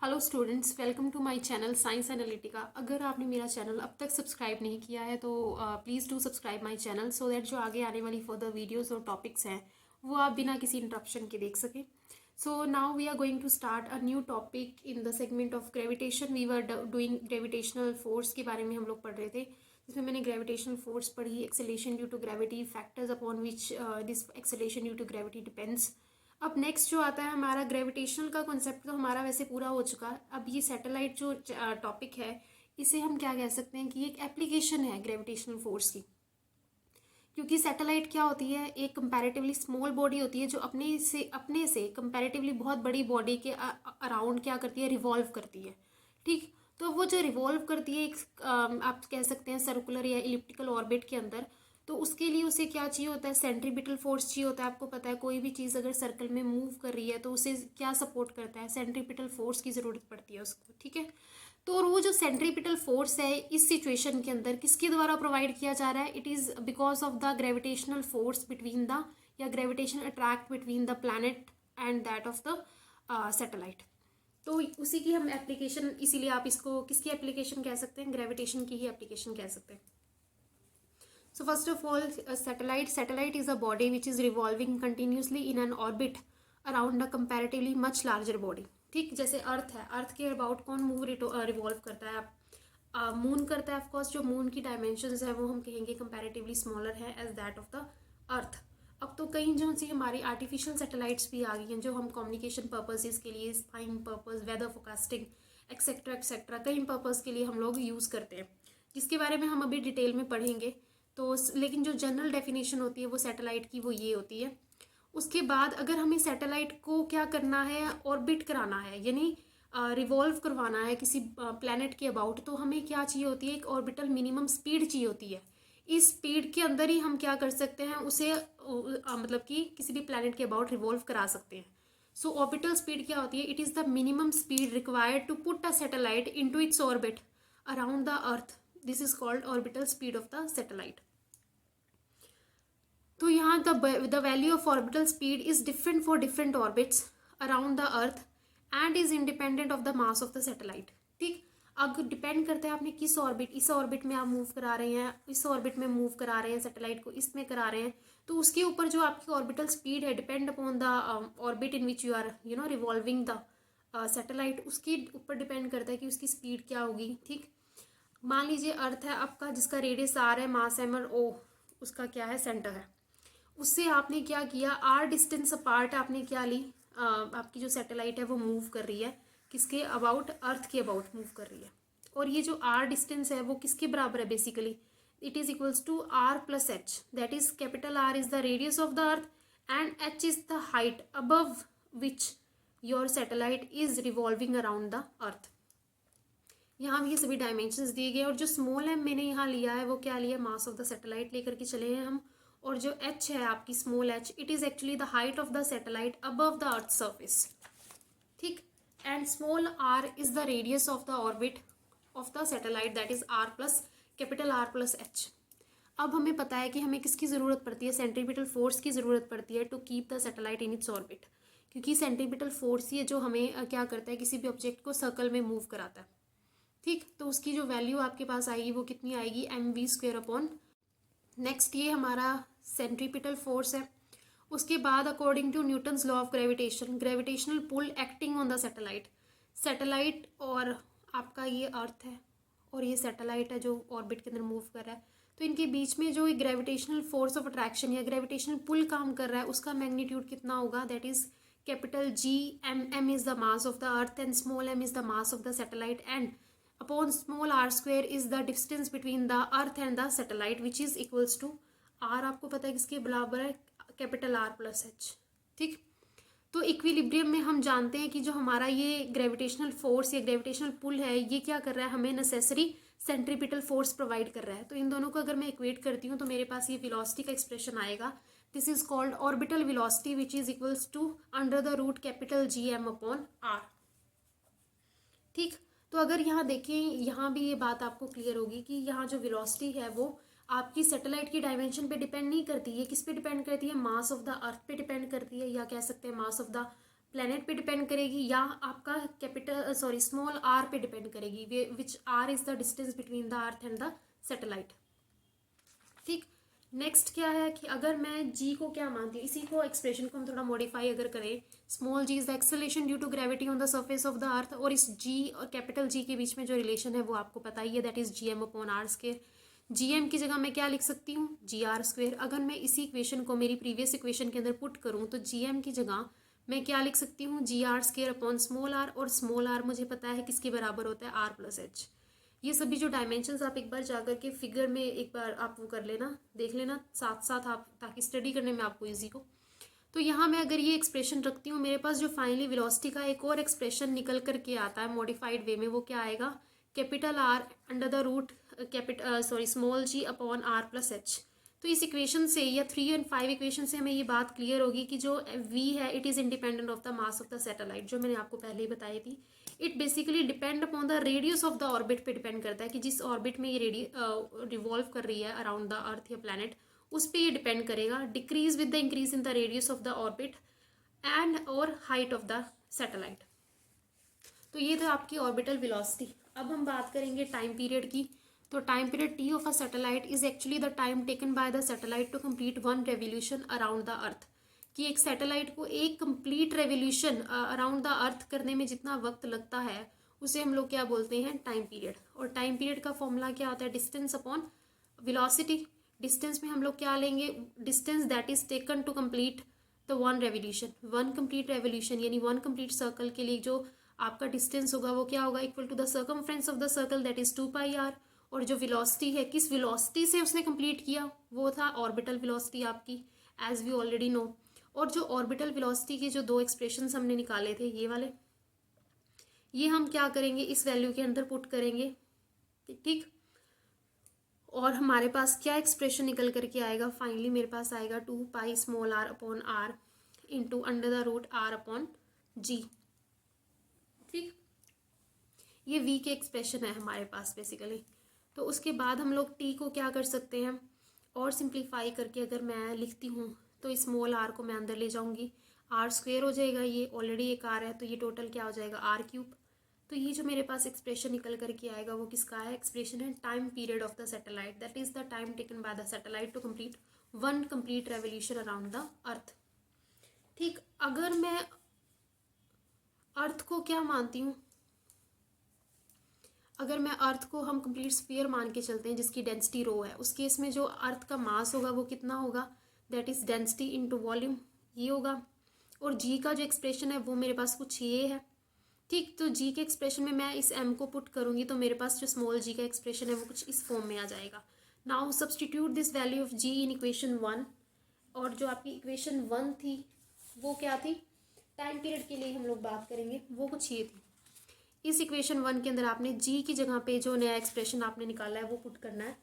Hello students, welcome to my channel Science Analytica. अगर आपने मेरा चैनल अब तक सब्सक्राइब नहीं किया है तो please do subscribe my channel so that जो आगे आने वाली फर्दर वीडियोस और टॉपिक्स हैं वो आप बिना किसी इंटरप्शन के देख सकें। So now we are going to start a new topic in the segment of gravitation. We were doing gravitational force के बारे में हम लोग पढ़ रहे थे, जिसमें मैंने ग्रेविटेशनल फोर्स पढ़ी, acceleration due to gravity, factors upon which this acceleration due to gravity depends. अब नेक्स्ट जो आता है हमारा ग्रेविटेशनल का कॉन्सेप्ट, तो हमारा वैसे पूरा हो चुका है। अब ये सैटेलाइट जो टॉपिक है, इसे हम क्या कह सकते हैं कि एक एप्लीकेशन है ग्रेविटेशनल फोर्स की। क्योंकि सैटेलाइट क्या होती है, एक कंपैरेटिवली स्मॉल बॉडी होती है जो अपने से कंपैरेटिवली बहुत बड़ी बॉडी के अराउंड क्या करती है, रिवॉल्व करती है। ठीक, तो वो जो रिवॉल्व करती है एक आप कह सकते हैं सर्कुलर या इलिप्टिकल ऑर्बिट के अंदर, तो उसके लिए उसे क्या चाहिए होता है, सेंट्रीपिटल फोर्स चाहिए होता है। आपको पता है कोई भी चीज़ अगर सर्कल में मूव कर रही है तो उसे क्या सपोर्ट करता है, सेंट्रीपिटल फोर्स की ज़रूरत पड़ती है उसको। ठीक है, तो और वो जो सेंट्रीपिटल फोर्स है इस सिचुएशन के अंदर किसके द्वारा प्रोवाइड किया जा रहा है, it is because of the gravitational force between the या gravitation attract between the planet and that of the satellite. तो उसी की हम एप्लीकेशन, इसीलिए आप इसको किसकी एप्लीकेशन कह सकते हैं, ग्रेविटेशन की ही एप्लीकेशन कह सकते हैं। So first of all, a satellite is a body which is revolving continuously in an orbit around a comparatively much larger body. ठीक, जैसे अर्थ है, अर्थ के अबाउट कौन मूव रिवॉल्व करता है, आप मून करता है। ऑफकोर्स जो मून की डायमेंशंस है वो हम कहेंगे कंपैरेटिवली स्मॉलर है as that of the earth. अब तो कई जो सी हमारी आर्टिफिशियल सैटेलाइट्स भी आ गई हैं जो हम कम्युनिकेशन पर्पसेस के लिए, spying purpose, weather forecasting etcetera कई पर्पस के लिए हम लोग यूज़ करते हैं, जिसके बारे में हम अभी डिटेल में पढ़ेंगे। तो लेकिन जो जनरल डेफिनेशन होती है वो सैटेलाइट की वो ये होती है। उसके बाद अगर हमें सैटेलाइट को क्या करना है, ऑर्बिट कराना है, यानी रिवॉल्व करवाना है किसी प्लैनेट के अबाउट, तो हमें क्या चाहिए होती है, एक ऑर्बिटल मिनिमम स्पीड चाहिए होती है। इस स्पीड के अंदर ही हम क्या कर सकते हैं, उसे मतलब कि किसी भी प्लैनेट के अबाउट रिवॉल्व करा सकते हैं। सो ऑर्बिटल स्पीड क्या होती है, it is the minimum speed required to put a satellite into its orbit around the earth. This is called orbital speed of the satellite. तो यहाँ the value of orbital speed is different for different orbits around the earth and is independent of the mass of the satellite. ठीक, अब depend करता है आपने किस orbit, इस orbit में आप मूव करा रहे हैं, इस ऑर्बिट में मूव करा रहे हैं सैटेलाइट को, इसमें करा रहे हैं, तो उसके ऊपर जो आपकी ऑर्बिटल स्पीड है depend upon the orbit in which you are revolving the satellite, उसके ऊपर डिपेंड करता है कि उसकी स्पीड क्या होगी। ठीक, मान लीजिए अर्थ है आपका, जिसका रेडियस आर है, मास एम और ओ उसका क्या है, सेंटर है। उससे आपने क्या किया, आर डिस्टेंस अपार्ट आपने क्या ली, आपकी जो सैटेलाइट है वो मूव कर रही है किसके अबाउट, अर्थ के अबाउट मूव कर रही है। और ये जो आर डिस्टेंस है वो किसके बराबर है, basically it is equals to R plus H, that is capital R is the radius of the earth and H is the height above which your satellite is revolving around the earth. यहाँ भी ये सभी dimensions दिए गए, और जो small M मैंने यहाँ लिया है वो क्या लिया, मास ऑफ द सैटेलाइट लेकर के चले हैं हम। और जो एच है आपकी small h, it is actually the height of the satellite above the earth surface. ठीक, and small r is the radius of the orbit of the satellite, that is r plus capital R plus h. अब हमें पता है कि हमें किसकी ज़रूरत पड़ती है, सेंट्रीपिटल फोर्स की ज़रूरत पड़ती है to keep the satellite in its orbit, क्योंकि सेंट्रीपिटल फोर्स ये जो हमें क्या करता है, किसी भी ऑब्जेक्ट को सर्कल में मूव कराता है। ठीक, तो उसकी जो वैल्यू आपके पास आएगी वो कितनी आएगी, M V square upon. Next ये हमारा सेंट्रीपिटल फोर्स है। उसके बाद according to Newton's law of gravitation, gravitational pull acting on the satellite, satellite और आपका ये अर्थ है और ये सैटेलाइट है जो ऑर्बिट के अंदर मूव कर रहा है, तो इनके बीच में जो ग्रेविटेशनल फोर्स ऑफ अट्रैक्शन या ग्रेविटेशनल पुल काम कर रहा है उसका मैग्नीट्यूड कितना होगा, that is capital G M. M is the mass of the earth and small M is the mass of the satellite and upon small R square is the distance between the earth and the satellite which is equals to R, आपको पता है किसके बराबर है, capital R plus H. ठीक, तो equilibrium में हम जानते हैं कि जो हमारा ये ग्रेविटेशनल फोर्स या ग्रेविटेशनल पुल है ये क्या कर रहा है, हमें नेसेसरी सेंट्रीपिटल फोर्स प्रोवाइड कर रहा है। तो इन दोनों को अगर मैं इक्वेट करती हूँ तो मेरे पास ये वेलोसिटी का एक्सप्रेशन आएगा, this is called orbital velocity which is equals to under the root capital G M upon R. ठीक, तो अगर यहाँ देखें, यहाँ भी ये बात आपको क्लियर होगी कि यहाँ जो वेलोसिटी है वो आपकी सैटेलाइट की डायमेंशन पे डिपेंड नहीं करती है, किस पे डिपेंड करती है, मास ऑफ द अर्थ पे डिपेंड करती है, या कह सकते हैं मास ऑफ द प्लेनेट पे डिपेंड करेगी या आपका स्मॉल आर पे डिपेंड करेगी, which R is the distance between the earth and the satellite. ठीक, नेक्स्ट क्या है कि अगर मैं जी को क्या मानती हूँ, इसी को एक्सप्रेशन को हम थोड़ा मॉडिफाई अगर करें, small G is the acceleration due to gravity on the surface of the earth, और इस जी और कैपिटल जी के बीच में जो रिलेशन है वो आपको पता ही है, that is G M upon R square. G M की जगह मैं क्या लिख सकती हूँ, जी आर स्क्वायर। अगर मैं इसी इक्वेशन को मेरी प्रीवियस इक्वेशन के अंदर पुट करूँ तो जी एम की जगह मैं क्या लिख सकती हूँ, G R square upon small r, और स्मॉल आर मुझे पता है किसके बराबर होता है, आर प्लस एच। ये सभी जो डायमेंशंस आप एक बार जाकर के फिगर में एक बार आप वो कर लेना, देख लेना साथ साथ आप, ताकि स्टडी करने में आपको इजी हो। तो यहाँ मैं अगर ये एक्सप्रेशन रखती हूँ, मेरे पास जो फाइनली वेलोसिटी का एक और एक्सप्रेशन निकल करके आता है मॉडिफाइड वे में, वो क्या आएगा, capital R under the root small G upon R plus H. तो इस इक्वेशन से या 3 और 5 इक्वेशन से हमें ये बात क्लियर होगी कि जो v है it is independent of the mass of the satellite, जो मैंने आपको पहले ही बताई थी। It basically depend upon the radius of the orbit पे डिपेंड करता है कि जिस ऑर्बिट में ये रिवॉल्व कर रही है अराउंड द अर्थ या प्लैनेट, उस पर ये डिपेंड करेगा, decrease with the increase in the radius of the orbit and और हाइट ऑफ द सैटेलाइट। तो ये था आपकी ऑर्बिटल वेलोसिटी। अब हम बात करेंगे टाइम पीरियड की। तो time period T of a satellite is actually the time taken by the satellite to complete one revolution around the earth. कि एक सैटेलाइट को एक complete revolution around the earth करने में जितना वक्त लगता है उसे हम लोग क्या बोलते हैं, टाइम पीरियड। और टाइम पीरियड का फॉर्मूला क्या होता है, डिस्टेंस अपॉन वेलोसिटी। डिस्टेंस में हम लोग क्या लेंगे, distance that is taken to complete the one revolution. One complete revolution यानी वन कंप्लीट सर्कल के लिए जो आपका डिस्टेंस होगा वो क्या होगा, equal to the circumference of the circle that is 2 pi R. और जो वेलोसिटी है, किस वेलोसिटी से उसने कंप्लीट किया, वो था ऑर्बिटल वेलोसिटी आपकी, एज वी ऑलरेडी नो। और जो ऑर्बिटल वेलोसिटी के जो दो एक्सप्रेशंस हमने निकाले थे ये वाले, ये हम क्या करेंगे, इस वैल्यू के अंदर पुट करेंगे। ठीक, और हमारे पास क्या एक्सप्रेशन निकल करके आएगा, फाइनली मेरे पास आएगा 2 pi small r upon r into under the root r upon g. ठीक, ये v के एक्सप्रेशन है हमारे पास बेसिकली। तो उसके बाद हम लोग t को क्या कर सकते हैं, और सिंप्लीफाई करके अगर मैं लिखती हूँ तो स्मॉल r को मैं अंदर ले जाऊँगी, r स्क्वेयर हो जाएगा, ये ऑलरेडी एक r है तो ये टोटल क्या हो जाएगा, r क्यूब। तो ये जो मेरे पास एक्सप्रेशन निकल करके आएगा वो किसका है, एक्सप्रेशन है time period of the satellite, that is the time taken by the satellite to complete one complete revolution around the earth. ठीक, अगर मैं अर्थ को क्या मानती हूँ, अगर मैं अर्थ को हम कंप्लीट स्फीयर मान के चलते हैं जिसकी डेंसिटी रो है, उस केस में जो अर्थ का मास होगा वो कितना होगा, that is density into volume, ये होगा। और जी का जो एक्सप्रेशन है वो मेरे पास कुछ ये है। ठीक, तो जी के एक्सप्रेशन में मैं इस एम को पुट करूंगी तो मेरे पास जो स्मॉल जी का एक्सप्रेशन है वो कुछ इस फॉर्म में आ जाएगा। Now substitute this value of G in equation 1, और जो आपकी इक्वेशन 1 थी वो क्या थी, टाइम पीरियड के लिए हम लोग बात करेंगे, वो कुछ ये थी। इस इक्वेशन 1 के अंदर आपने जी की जगह पे जो नया एक्सप्रेशन आपने निकाला है वो पुट करना है।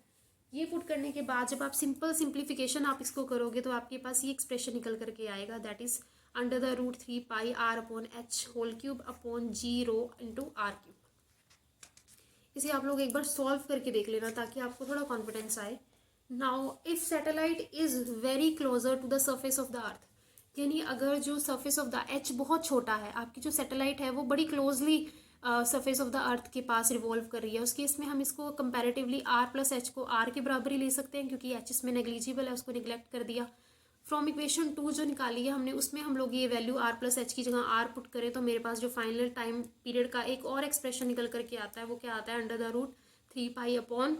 ये पुट करने के बाद जब आप सिंपल सिंप्लीफिकेशन आप इसको करोगे तो आपके पास ये एक्सप्रेशन निकल करके आएगा, that is under the root 3 pi R upon H whole cube upon G rho into R cube. इसे आप लोग एक बार सॉल्व करके देख लेना ताकि आपको थोड़ा कॉन्फिडेंस आए। Now if satellite is very closer to the surface of the earth, यानी अगर जो सर्फेस ऑफ द एच बहुत छोटा है, आपकी जो सैटेलाइट है वो बड़ी क्लोजली सरफेस ऑफ द अर्थ के पास रिवॉल्व कर रही है, उस केस में हम इसको कंपैरेटिवली आर प्लस एच को आर के बराबर ही ले सकते हैं, क्योंकि एच इसमें नेग्लिजिबल है, उसको निगलेक्ट कर दिया। फ्रॉम इक्वेशन 2 जो निकाली है हमने, उसमें हम लोग ये वैल्यू आर प्लस एच की जगह आर पुट करें तो मेरे पास जो फाइनल टाइम पीरियड का एक और एक्सप्रेशन निकल करके आता है वो क्या आता है, under the root 3 pi upon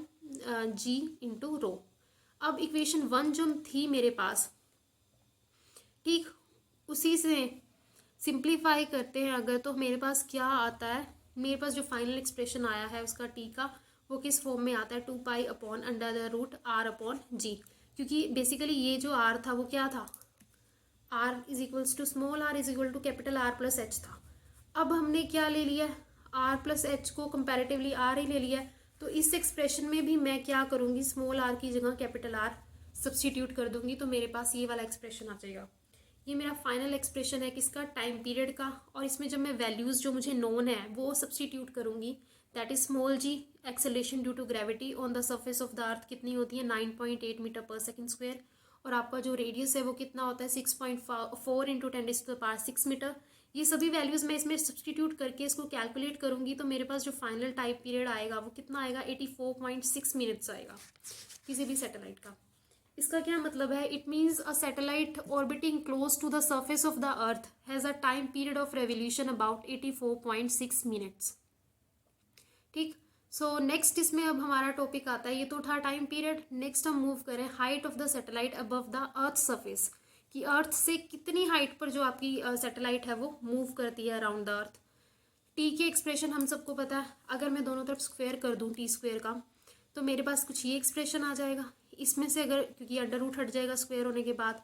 G into rho. अब इक्वेशन 1 जो थी मेरे पास, ठीक, उसी से सिंप्लीफाई करते हैं अगर, तो मेरे पास क्या आता है, मेरे पास जो फाइनल एक्सप्रेशन आया है उसका टी का वो किस फॉर्म में आता है, 2 pi upon under the root r upon g. क्योंकि बेसिकली ये जो आर था वो क्या था, r is equals to small r is equal to capital R plus h था। अब हमने क्या ले लिया, आर प्लस एच को कंपैरेटिवली आर ही ले लिया, तो इस एक्सप्रेशन में भी मैं क्या करूँगी, स्मॉल आर की जगह कैपिटल आर सब्सटीट्यूट कर दूंगी तो मेरे पास ये वाला एक्सप्रेशन आ जाएगा। ये मेरा फाइनल एक्सप्रेशन है किसका, टाइम पीरियड का। और इसमें जब मैं वैल्यूज़ जो मुझे नोन है वो सब्सटीट्यूट करूँगी, that is small G acceleration due to gravity on the surface of the earth कितनी होती है, 9.8 मीटर पर सेकेंड स्क्वायर। और आपका जो रेडियस है वो कितना होता है, 6.4 इंटू 10⁻⁶ मीटर, ये सभी वैल्यूज़ मैं इसमें सब्सटीट्यूट करके इसको कैलकुलेट करूँगी तो मेरे पास जो फाइनल टाइम पीरियड आएगा वो कितना आएगा, 84.6 मिनट्स आएगा किसी भी सैटेलाइट का। इसका क्या मतलब है, it means a satellite orbiting close to the surface of the earth has a time period of revolution about 84.6 minutes. ठीक, सो नेक्स्ट इसमें अब हमारा टॉपिक आता है, ये तो था टाइम पीरियड। नेक्स्ट हम मूव करें height of the satellite above the earth surface, कि अर्थ से कितनी हाइट पर जो आपकी सैटेलाइट है वो मूव करती है अराउंड द अर्थ। टी की एक्सप्रेशन हम सबको पता है, अगर मैं दोनों तरफ स्क्वायर कर दूं टी स्क्वायर का तो मेरे पास कुछ ये एक्सप्रेशन आ जाएगा। इसमें से अगर, क्योंकि अंडर रूट हट जाएगा स्क्वायर होने के बाद,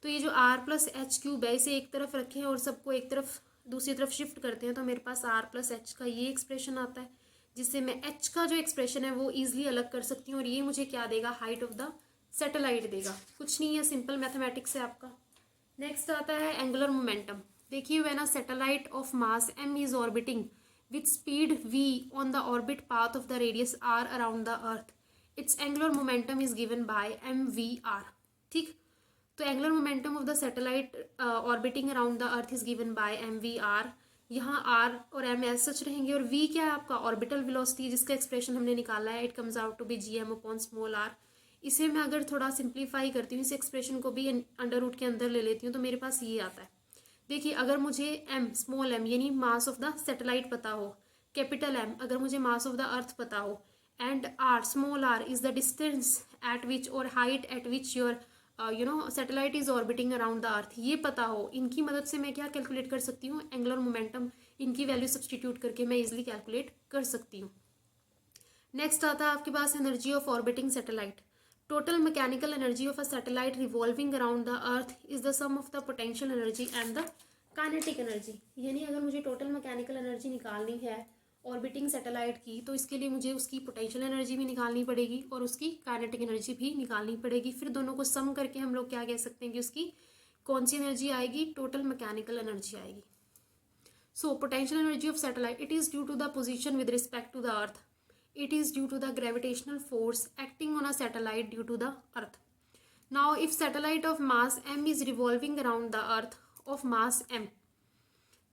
तो ये जो आर प्लस एच क्यूब है इसे एक तरफ रखें और सबको एक तरफ दूसरी तरफ शिफ्ट करते हैं तो मेरे पास आर प्लस एच का ये एक्सप्रेशन आता है, जिससे मैं एच का जो एक्सप्रेशन है वो ईजिली अलग कर सकती हूँ और ये मुझे क्या देगा, हाइट ऑफ द सैटेलाइट देगा। कुछ नहीं है, सिंपल मैथमेटिक्स है आपका। नेक्स्ट आता है एंगुलर मोमेंटम। देखिए when a satellite of mass m is orbiting with speed v on the orbit path of the radius r around the earth, its angular momentum is given by mvr। ठीक, तो angular momentum of the satellite orbiting around the earth is given by mvr। यहाँ r और m as such रहेंगे और v क्या है आपका, orbital velocity, जिसका एक्सप्रेशन हमने निकाला है, it comes out to be gm/r। इसे मैं अगर थोड़ा सिंप्लीफाई करती हूँ, इस एक्सप्रेशन को भी अंडर रूट के अंदर ले लेती हूँ तो मेरे पास ये आता है। देखिए अगर मुझे m स्मॉल m यानी मास ऑफ द सैटेलाइट पता हो, कैपिटल M अगर मुझे मास ऑफ द अर्थ पता हो, and r small r is the distance at which और height at which your satellite is orbiting around the earth, ये पता हो, इनकी मदद से मैं क्या कैलकुलेट कर सकती हूँ, एंगुलर मोमेंटम। इनकी वैल्यू सब्सटीट्यूट करके मैं इजिली कैलकुलेट कर सकती हूँ। नेक्स्ट आता है आपके पास energy of orbiting satellite. Total mechanical energy of a satellite revolving around the earth is the sum of the potential energy and the kinetic energy. यानी अगर मुझे टोटल मैकेनिकल एनर्जी निकालनी है ऑर्बिटिंग सैटेलाइट की तो इसके लिए मुझे उसकी पोटेंशियल एनर्जी भी निकालनी पड़ेगी और उसकी काइनेटिक एनर्जी भी निकालनी पड़ेगी। फिर दोनों को सम करके हम लोग क्या कह सकते हैं कि उसकी कौन सी एनर्जी आएगी, टोटल मैकेनिकल एनर्जी आएगी। So potential energy of satellite, it is due to the position with respect to the earth, it is due to the gravitational force acting on a satellite due to the earth. Now if satellite of mass m is revolving around the earth of mass m,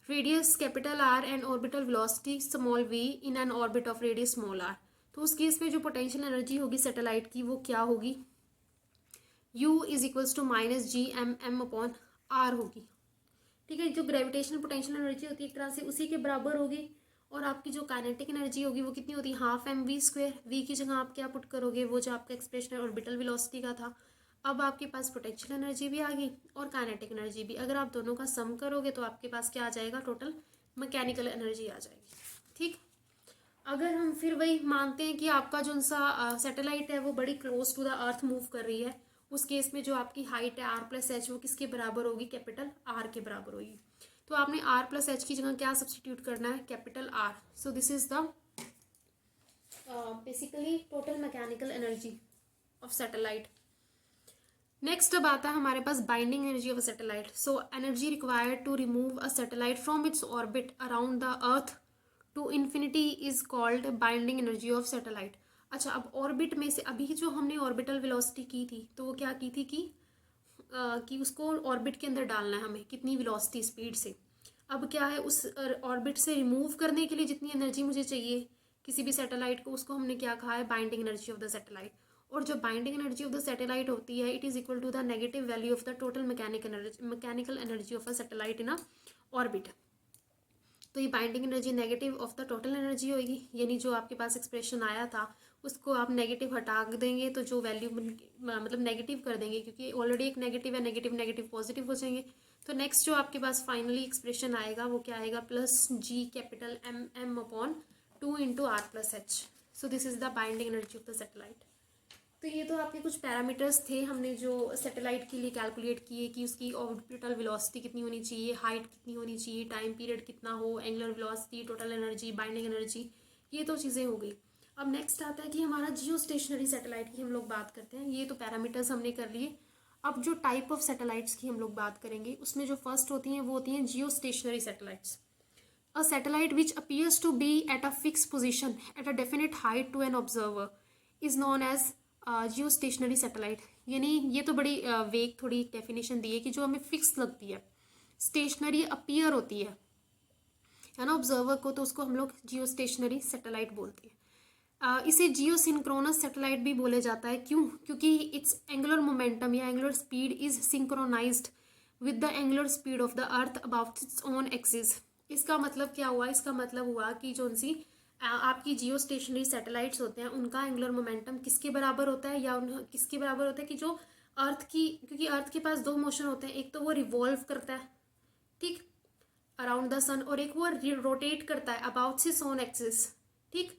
radius capital R and orbital velocity small v in an orbit of radius small r, तो उस case में जो potential energy होगी satellite की वो क्या होगी, u is equals to minus G M M upon R होगी। ठीक है, जो ग्रेविटेशनल पोटेंशियल एनर्जी होती है एक तरह से उसी के बराबर होगी और आपकी जो काइनेटिक एनर्जी होगी वो कितनी होती है, half M V square. V की जगह आप क्या पुट करोगे, वो जो आपका एक्सप्रेशन है ऑर्बिटल वेलोसिटी का था। अब आपके पास पोटेंशियल एनर्जी भी आ गई और काइनेटिक एनर्जी भी, अगर आप दोनों का सम करोगे तो आपके पास क्या आ जाएगा, टोटल मैकेनिकल एनर्जी आ जाएगी। ठीक, अगर हम फिर वही मानते हैं कि आपका जो सा सैटेलाइट है वो बड़ी close to the earth move कर रही है, उस केस में जो आपकी हाइट है आर प्लस एच वो किसके बराबर होगी, कैपिटल आर के बराबर होगी। तो आपने r प्लस एच की जगह क्या सब्सटीट्यूट करना है, capital R। So this is the basically total mechanical energy of satellite. Next अब आता है हमारे पास binding energy of a satellite. So energy required to remove a satellite from its orbit around the earth to infinity is called binding energy of satellite. अच्छा, अब orbit में से अभी जो हमने ऑर्बिटल वेलोसिटी की थी तो वो क्या की थी कि उसको ऑर्बिट के अंदर डालना है हमें, कितनी वेलोसिटी स्पीड से। अब क्या है, उस ऑर्बिट से रिमूव करने के लिए जितनी एनर्जी मुझे चाहिए किसी भी सैटेलाइट को, उसको हमने क्या कहा है, binding energy of the satellite. और जो binding energy of the satellite होती है it is equal to the negative value of the total mechanical energy of a satellite in a orbit. तो ये binding energy negative of the total energy होगी, यानी जो आपके पास एक्सप्रेशन आया था उसको आप नेगेटिव हटा देंगे तो जो वैल्यू मतलब नेगेटिव कर देंगे, क्योंकि ऑलरेडी एक नेगेटिव है, नेगेटिव नेगेटिव पॉजिटिव हो जाएंगे। तो नेक्स्ट जो आपके पास फाइनली एक्सप्रेशन आएगा वो क्या आएगा, plus G capital M M upon 2 into R plus H. So this is the binding energy of the satellite. तो ये तो आपके कुछ पैरामीटर्स थे हमने जो सैटेलाइट के लिए कैलकुलेट किए कि उसकी ऑर्बिटल वेलोसिटी कितनी होनी चाहिए, हाइट कितनी होनी चाहिए, टाइम पीरियड कितना हो, angular velocity, total energy, binding energy, ये तो चीज़ें हो गई। अब नेक्स्ट आता है कि हमारा जियो स्टेशनरी सैटेलाइट की हम लोग बात करते हैं। ये तो पैरामीटर्स हमने कर लिए। अब जो टाइप ऑफ सैटेलाइट्स की हम लोग बात करेंगे उसमें जो फर्स्ट होती हैं वो होती हैं geostationary satellites. A satellite which appears to be at a fix position at a definite height to an observer is known as geostationary satellite. यानी ये तो बड़ी वेग थोड़ी डेफिनेशन दी है कि जो हमें फिक्स लगती है, स्टेशनरी अपीयर होती है ना ऑब्जर्वर को, तो उसको हम लोग जियो स्टेशनरी सैटेलाइट बोलते हैं। इसे जियो सिंक्रोनस सैटेलाइट भी बोला जाता है। क्यों? क्योंकि इट्स एंगुलर मोमेंटम या angular speed is synchronised with the angular speed of the earth about its own axis. इसका मतलब क्या हुआ? इसका मतलब हुआ कि जो सी आपकी जियो स्टेशनरी सैटेलाइट्स होते हैं उनका एंगुलर मोमेंटम किसके बराबर होता है, या किसके बराबर होता है कि जो अर्थ की, क्योंकि अर्थ के पास दो मोशन होते हैं, एक तो वो रिवॉल्व करता है ठीक अराउंड द सन, और एक वो रोटेट करता है अबाउट हिज ओन एक्सिस ठीक।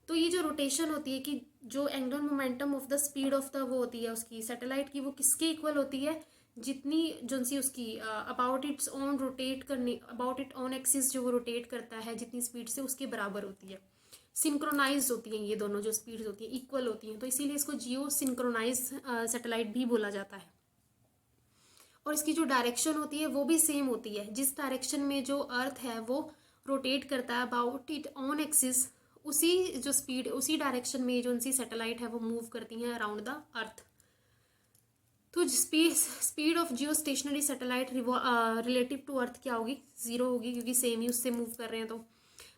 तो ये जो रोटेशन होती है कि जो angular momentum of the speed of the वो होती है उसकी सैटेलाइट की, वो किसके इक्वल होती है? जितनी जो सी उसकी अबाउट इट्स ओन रोटेट करनी, अबाउट इट ओन एक्सिस जो वो रोटेट करता है जितनी स्पीड से, उसके बराबर होती है। सिंक्रोनाइज होती हैं ये दोनों जो स्पीड्स होती हैं, इक्वल होती हैं, तो इसीलिए इसको जियो सिंक्रोनाइज सैटेलाइट भी बोला जाता है। और इसकी जो डायरेक्शन होती है वो भी सेम होती है। जिस डायरेक्शन में जो अर्थ है वो रोटेट करता है अबाउट इट ऑन एक्सिस, उसी जो स्पीड, उसी डायरेक्शन में जो उनकी सैटेलाइट है वो मूव करती हैं अराउंड द अर्थ। तो speed of geostationary satellite relative to earth क्या होगी? जीरो होगी, क्योंकि सेम ही उससे मूव कर रहे हैं। तो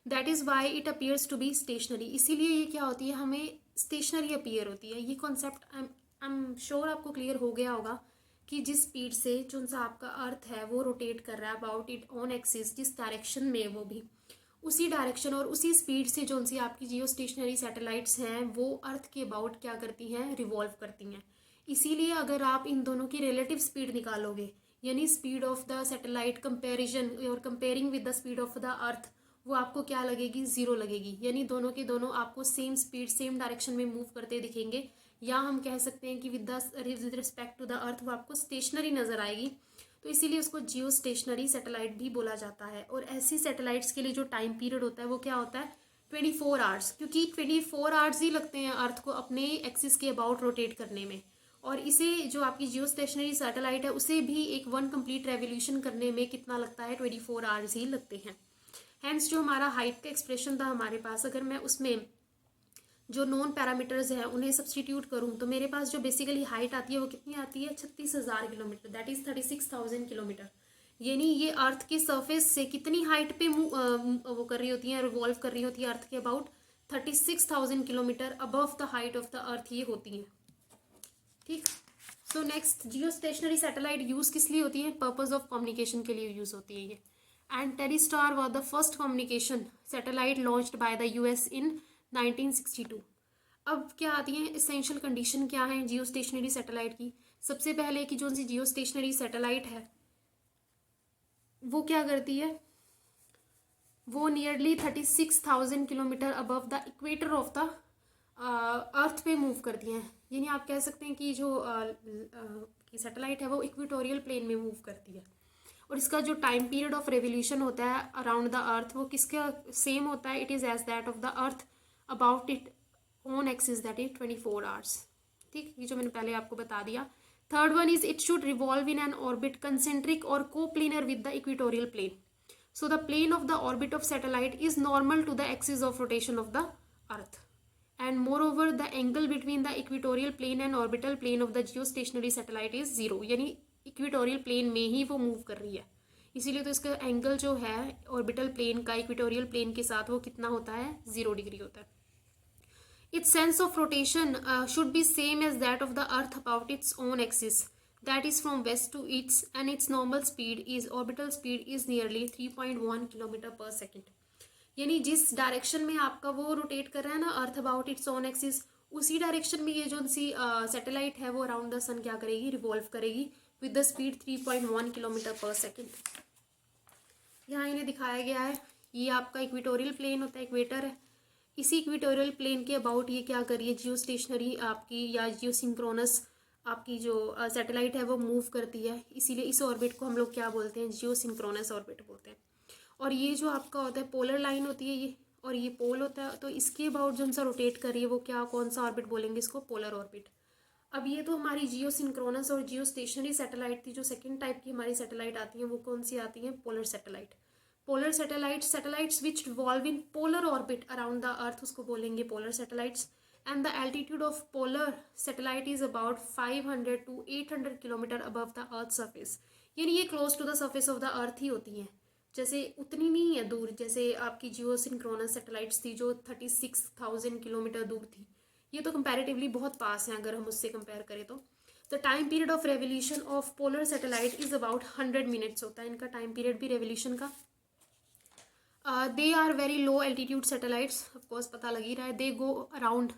that is why it appears to be stationary. इसीलिए ये क्या होती है, हमें स्टेशनरी अपीयर होती है। ये कॉन्सेप्ट आई एम श्योर आपको क्लियर हो गया होगा कि जिस स्पीड से जो सा आपका अर्थ है वो रोटेट कर रहा है अबाउट इट ऑन एक्सिस, जिस डायरेक्शन में, वो भी उसी डायरेक्शन और उसी स्पीड से जो सी आपकी जियो स्टेशनरी सैटेलाइट्स हैं वो अर्थ के अबाउट क्या करती हैं? रिवॉल्व करती हैं। इसीलिए अगर आप इन दोनों की रिलेटिव स्पीड निकालोगे, यानी speed of the satellite comparison और comparing with the speed of the earth, वो आपको क्या लगेगी? जीरो लगेगी। यानी दोनों के दोनों आपको सेम स्पीड सेम डायरेक्शन में मूव करते दिखेंगे, या हम कह सकते हैं कि with respect to the earth वो आपको स्टेशनरी नजर आएगी। तो इसीलिए उसको जियो स्टेशनरी सैटेलाइट भी बोला जाता है। और ऐसी सैटेलाइट्स के लिए जो टाइम पीरियड होता है वो क्या होता है? 24 आवर्स, क्योंकि 24 आवर्स ही लगते हैं अर्थ को अपने एक्सिस के अबाउट रोटेट करने में। और इसे जो आपकी जियो स्टेशनरी सैटेलाइट है उसे भी एक वन कंप्लीट रेवोल्यूशन करने में कितना लगता है? 24 आवर्स ही लगते हैं। हैंस जो हमारा हाइट का एक्सप्रेशन था हमारे पास, अगर मैं उसमें जो नॉन पैरामीटर्स हैं उन्हें सब्सटीट्यूट करूं तो मेरे पास जो बेसिकली हाइट आती है वो कितनी आती है? 36,000 किलोमीटर, दैट इज 36,000 किलोमीटर। यानी ये अर्थ के सरफेस से कितनी हाइट पे वो कर रही होती है, रिवॉल्व कर रही होती है अर्थ के about 36,000 kilometre above the height of the earth ये होती है ठीक। सो नेक्स्ट, जियो स्टेशनरी सैटेलाइट यूज किस लिए होती है? पर्पज ऑफ कम्युनिकेशन के लिए यूज होती है ये। And Telstar was the first communication satellite launched by the US in 1962। अब क्या आती है एसेंशियल कंडीशन, क्या है जियो स्टेशनरी सैटेलाइट की? सबसे पहले कि जो सी जियो स्टेशनरी सैटेलाइट है वो क्या करती है? वो nearly 36,000 kilometre above the equator of the अर्थ पे मूव करती हैं। यानी आप कह सकते हैं कि जो सैटेलाइट है वो इक्वेटोरियल प्लेन में मूव करती है। और इसका जो टाइम पीरियड ऑफ रेवोल्यूशन होता है अराउंड द अर्थ वो किसका सेम होता है? It is as that of the earth about it on axis, that is 24 hours ठीक। ये जो मैंने पहले आपको बता दिया। Third one is it should revolve in an orbit concentric और coplanar with the equatorial plane. So the plane of the orbit of satellite is normal to the axis of rotation of the earth. And moreover, the angle between the equatorial plane and orbital plane of the geostationary satellite is zero। यानी equatorial plane में ही वो move कर रही है, इसीलिए तो इसका angle जो है ऑर्बिटल प्लेन का इक्वेटोरियल प्लेन के साथ वो कितना होता है? 0 डिग्री होता है। Its sense of rotation should be same as that of the earth about its own axis, that is from west to east, and its normal speed is orbital speed is nearly 3.1 kilometre पर second. यानी जिस direction में आपका वो rotate कर रहा है ना अर्थ अबाउट इट्स ओन एक्सिस, उसी डायरेक्शन में ये जो सी सैटेलाइट है वो अराउंड द सन क्या करेगी? रिवॉल्व करेगी विद द स्पीड 3.1 किलोमीटर पर सेकेंड। यहाँ इन्हें दिखाया गया है, ये आपका इक्वेटोरियल प्लेन होता है, इक्वेटर है। इसी इक्वेटोरियल प्लेन के अबाउट ये क्या कर रही है? जियो स्टेशनरी आपकी या जियो सिंक्रोनस आपकी जो सैटेलाइट है वो मूव करती है। इसीलिए इस ऑर्बिट को हम लोग क्या बोलते हैं? जियो सिंक्रोनस ऑर्बिट बोलते हैं। और ये जो आपका होता है पोलर लाइन होती है ये, और ये पोल होता है, तो इसके अबाउट जो सा रोटेट कर रही है वो क्या, कौन सा ऑर्बिट बोलेंगे इसको? Polar orbit. अब ये तो हमारी जियो सिंक्रोनस और जियो स्टेशनरी सैटेलाइट थी। जो सेकंड टाइप की हमारी सैटेलाइट आती है वो कौन सी आती है? Polar satellite. Polar satellites which revolve in polar orbit around the earth, उसको बोलेंगे polar satellites. And the altitude of polar satellite is about 500 to 800 kilometre above the earth surface. यानी ये close to the surface of the earth ही होती हैं, जैसे उतनी नहीं है दूर जैसे आपकी जियोसिंक्रोनस सैटेलाइट्स थी जो 36,000 किलोमीटर दूर थी, ये तो कंपैरेटिवली बहुत पास हैं अगर हम उससे कंपेयर करें तो। The time period of revolution of polar satellite is about 100 minutes होता है इनका टाइम पीरियड भी रेवोल्यूशन का। They are very low altitude satellites, of course पता लग ही रहा है। They go around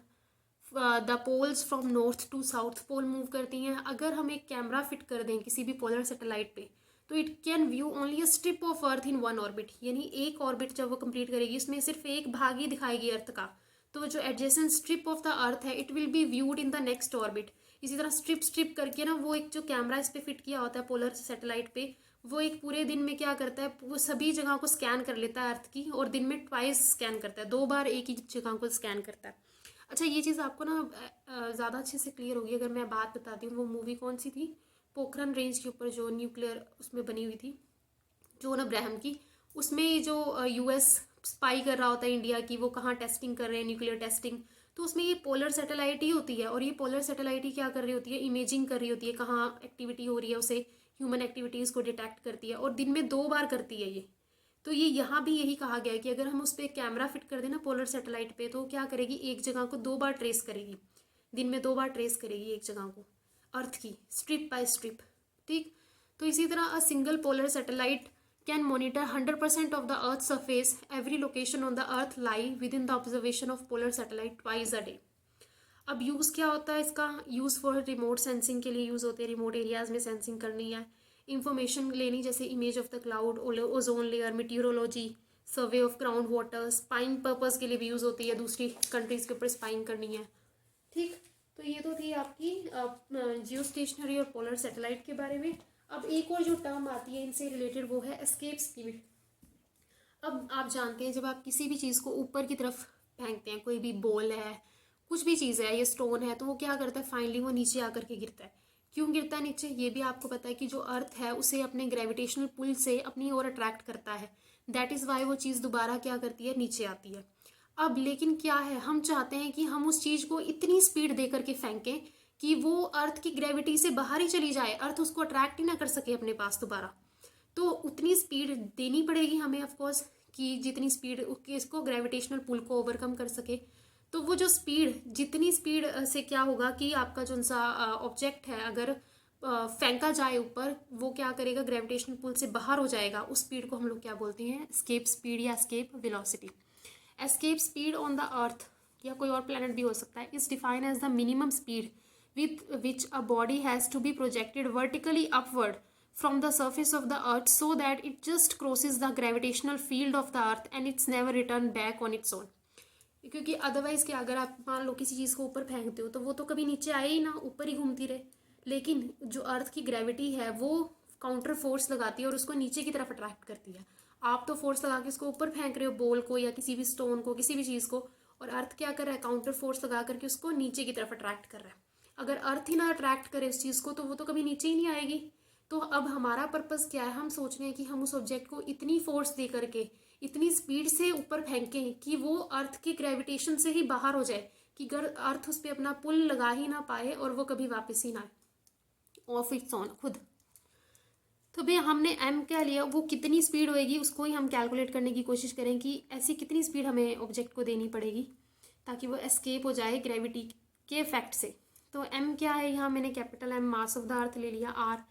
the poles from north to south, pole move करती हैं। अगर हम एक कैमरा फिट कर दें किसी भी पोलर सैटेलाइट पे तो it can view only a strip of earth in one orbit, यानी एक ऑर्बिट जब वो कंप्लीट करेगी उसमें सिर्फ एक भाग ही दिखाएगी अर्थ का, तो जो adjacent strip of the earth है it will be viewed in the next orbit. इसी तरह स्ट्रिप करके ना वो एक जो कैमरा इस पे फिट किया होता है पोलर सैटेलाइट पे, वो एक पूरे दिन में क्या करता है, वो सभी जगह को स्कैन कर लेता है अर्थ की, और दिन में ट्वाइस स्कैन करता है, 2 बार एक ही जगह को स्कैन करता है। अच्छा ये चीज़ आपको ना ज़्यादा अच्छे से क्लियर होगी अगर मैं बात बताती हूँ। वो मूवी कौन सी थी, पोखरन रेंज के ऊपर जो न्यूक्लियर उसमें बनी हुई थी, जो ना ब्रह्म की, उसमें जो यूएस स्पाई कर रहा होता है इंडिया की, वो कहाँ टेस्टिंग कर रहे हैं न्यूक्लियर टेस्टिंग, तो उसमें ये पोलर सैटेलाइट ही होती है। और ये पोलर सैटेलाइट ही क्या कर रही होती है, इमेजिंग कर रही होती है कहाँ एक्टिविटी हो रही है, उसे ह्यूमन एक्टिविटीज़ को डिटेक्ट करती है, और दिन में 2 बार करती है ये। तो ये यहाँ भी यही कहा गया है कि अगर हम उस पर कैमरा फिट कर दें ना पोलर सैटेलाइट पे, तो क्या करेगी, एक जगह को 2 बार ट्रेस करेगी, दिन में 2 बार ट्रेस करेगी एक जगह को अर्थ की, स्ट्रिप बाय स्ट्रिप। ठीक, तो इसी तरह a single polar satellite can monitor 100% of the earth surface, every location on the earth lie with in the observation of polar satellite twice a day. अब यूज़ क्या होता है इसका, यूज़ फॉर रिमोट सेंसिंग के लिए use होते हैं, remote areas में सेंसिंग करनी है, इंफॉर्मेशन लेनी, जैसे image of the cloud, ozone layer, meteorology, survey of ground water, spying purpose के लिए भी यूज़ होती है, दूसरी कंट्रीज़ के ऊपर स्पाइंग करनी है। ठीक, तो ये तो थी आपकी जियो स्टेशनरी और पोलर सैटेलाइट के बारे में। अब एक और जो टर्म आती है इनसे रिलेटेड वो है एस्केप स्पीड। अब आप जानते हैं जब आप किसी भी चीज़ को ऊपर की तरफ फेंकते हैं, कोई भी बॉल है, कुछ भी चीज़ है, ये स्टोन है, तो वो क्या करता है, फाइनली वो नीचे आकर के गिरता है। क्यों गिरता है नीचे, ये भी आपको पता है कि जो अर्थ है उसे अपने ग्रेविटेशनल पुल से अपनी ओर अट्रैक्ट करता है, दैट इज़ वाई वो चीज़ दोबारा क्या करती है, नीचे आती है। अब लेकिन क्या है, हम चाहते हैं कि हम उस चीज़ को इतनी स्पीड दे करके फेंकें कि वो अर्थ की ग्रेविटी से बाहर ही चली जाए, अर्थ उसको अट्रैक्ट ही ना कर सके अपने पास दोबारा। तो उतनी स्पीड देनी पड़ेगी हमें ऑफकोर्स, कि जितनी स्पीड इसको ग्रेविटेशनल पुल को ओवरकम कर सके। तो वो जो स्पीड, जितनी स्पीड से क्या होगा कि आपका जो सा ऑब्जेक्ट है अगर फेंका जाए ऊपर, वो क्या करेगा, ग्रेविटेशनल पुल से बाहर हो जाएगा। उस स्पीड को हम लोग क्या बोलते हैं, एस्केप स्पीड या escape velocity. Escape speed on the earth या कोई और प्लैनेट भी हो सकता है, is defined as the minimum speed with which a body has to be projected vertically upward from the surface of the earth so that it just crosses the gravitational field of the earth and it's never returned back on its own। क्योंकि otherwise क्या, अगर आप मान लो किसी चीज़ को ऊपर फेंकते हो तो वो तो कभी नीचे आए ही ना, ऊपर ही घूमती रहे। लेकिन जो अर्थ की ग्रेविटी है वो काउंटर फोर्स लगाती है और उसको नीचे की तरफ अट्रैक्ट करती है। आप तो फोर्स लगा के उसको ऊपर फेंक रहे हो, बॉल को या किसी भी स्टोन को, किसी भी चीज़ को, और अर्थ क्या कर रहा है, काउंटर फोर्स लगा करके उसको नीचे की तरफ अट्रैक्ट कर रहा है। अगर अर्थ ही ना अट्रैक्ट करे उस चीज़ को तो वो तो कभी नीचे ही नहीं आएगी। तो अब हमारा पर्पस क्या है, हम सोच रहे हैं कि हम उस ऑब्जेक्ट को इतनी फोर्स दे करके इतनी स्पीड से ऊपर फेंकें कि वो अर्थ की ग्रेविटेशन से ही बाहर हो जाए, कि अगर अर्थ उस पर अपना पुल लगा ही ना पाए और वो कभी वापस ही ना आए ऑफ इट्स ऑन खुद। तो भैया हमने एम क्या लिया, वो कितनी स्पीड होएगी उसको ही हम कैलकुलेट करने की कोशिश करें कि ऐसी कितनी स्पीड हमें ऑब्जेक्ट को देनी पड़ेगी ताकि वो एस्केप हो जाए ग्रेविटी के इफेक्ट से। तो एम क्या है, यहाँ मैंने capital M mass of the earth ले लिया, आर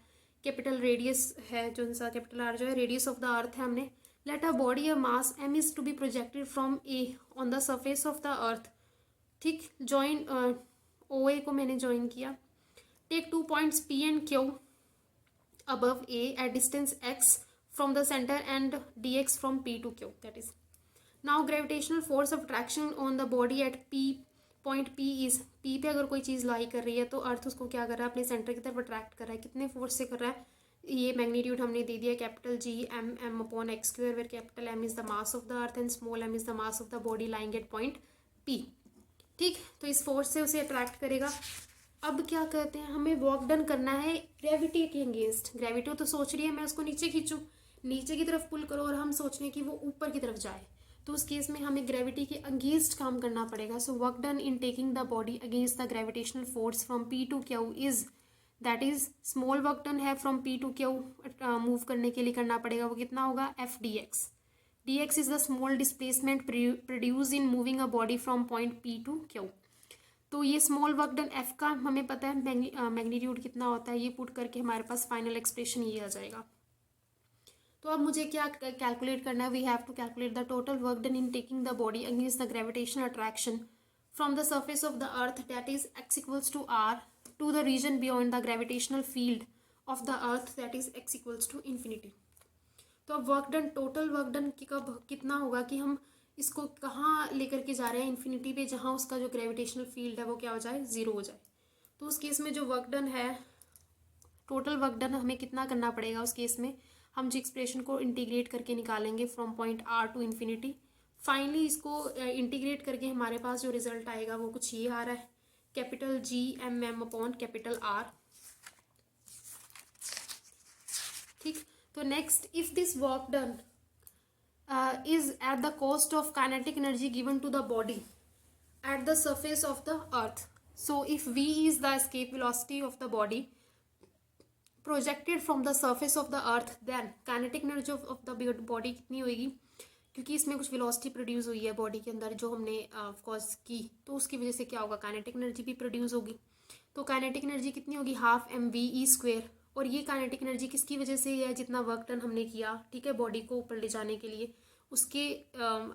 कैपिटल रेडियस है, जो सा कैपिटल आर जो है रेडियस ऑफ द अर्थ है हमने। Let a body a mass M is to be projected from A on the surface of the earth. ठीक, ज्वाइन ओ ए को मैंने ज्वाइन किया। Take 2 points P and Q above A at distance x from the center and dx from P to Q, that is. Now gravitational force of attraction on the body at P point P is, P पे अगर कोई चीज़ लाई कर रही है तो अर्थ उसको क्या कर रहा है, अपने सेंटर की तरफ अट्रैक्ट कर रहा है। कितने फोर्स से कर रहा है, ये मैग्नीट्यूड हमने दे दिया capital G m m upon X square, where capital M is the mass of the earth and small m is the mass of the body lying at point P। ठीक, तो इस फोर्स से उसे attract करेगा। अब क्या कहते हैं, हमें वर्क डन करना है ग्रेविटी के अगेंस्ट। ग्रेविटी तो सोच रही है मैं उसको नीचे खींचूं, नीचे की तरफ पुल करो, और हम सोच रहे हैं कि वो ऊपर की तरफ जाए, तो उस केस में हमें ग्रेविटी के अगेंस्ट काम करना पड़ेगा। So work done in taking the body against the gravitational force from P to Q is that is small work done है फ्रॉम पी टू क्यू मूव करने के लिए करना पड़ेगा, वो कितना होगा F D X. D X is the small displacement produce in moving a body from point P to Q. तो ये स्मॉल वर्क डन एफ का हमें पता है मैग्नीट्यूड कितना होता है, ये पुट करके हमारे पास फाइनल एक्सप्रेशन ये आ जाएगा. तो अब मुझे क्या कैलकुलेट करना है, we have to calculate the total work done in taking the body against the gravitational attraction from the surface of the earth that is X equals to R to the region beyond the gravitational field of the earth that is X equals to infinity. तो अब work done, total work done कब कितना होगा कि हम इसको कहाँ लेकर के जा रहे हैं, इन्फिनिटी पे, जहाँ उसका जो ग्रेविटेशनल फील्ड है वो क्या हो जाए, ज़ीरो हो जाए. तो उस केस में जो वर्क डन है, टोटल वर्क डन हमें कितना करना पड़ेगा उस केस में, हम जो एक्सप्रेशन को इंटीग्रेट करके निकालेंगे from point R to infinity. Finally इसको इंटीग्रेट करके हमारे पास जो रिजल्ट आएगा वो कुछ ये आ रहा है, capital G M M upon capital R. ठीक. तो next, if this work done is at the cost of kinetic energy given to the body at the surface of the earth. So if v is the escape velocity of the body projected from the surface of the earth, then kinetic energy of the body कितनी होगी, क्योंकि इसमें कुछ velocity produce हुई है body के अंदर जो हमने कॉज की, तो उसकी वजह से क्या होगा, काइनेटिक एनर्जी भी प्रोड्यूस होगी. तो काइनेटिक एनर्जी कितनी होगी, half M V E square. और ये काइनेटिक एनर्जी किसकी वजह से है, जितना वर्क डन हमने किया, ठीक है, बॉडी को ऊपर ले जाने के लिए, उसके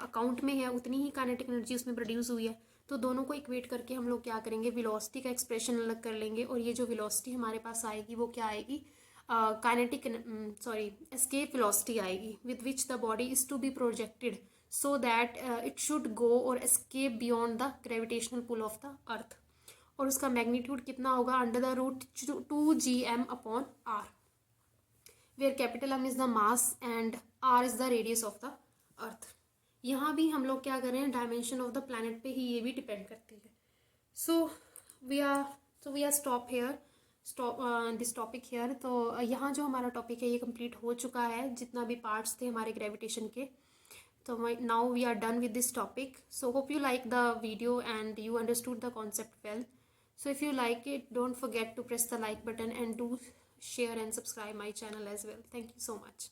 अकाउंट में है, उतनी ही काइनेटिक एनर्जी उसमें प्रोड्यूस हुई है. तो दोनों को इक्वेट करके हम लोग क्या करेंगे, वेलोसिटी का एक्सप्रेशन अलग कर लेंगे, और ये जो वेलोसिटी हमारे पास आएगी वो क्या आएगी, काइनेटिक एस्केप वेलोसिटी आएगी, with which the body is to be projected so that it should go और escape beyond the gravitational pull of the earth. और उसका मैग्नीट्यूड कितना होगा, under the root 2gm upon r, where capital M is the mass and R is the radius of the earth. यहाँ भी हम लोग क्या कर रहे हैं, डायमेंशन ऑफ द प्लैनेट पे ही ये भी डिपेंड करती है. So we are stop here, stop this topic here. तो यहाँ जो हमारा टॉपिक है ये कंप्लीट हो चुका है, जितना भी पार्ट्स थे हमारे ग्रेविटेशन के. So now we are done with this topic. So hope you like the video and you understood the concept well. So if you like it, don't forget to press the like button and do share and subscribe my channel as well. Thank you so much.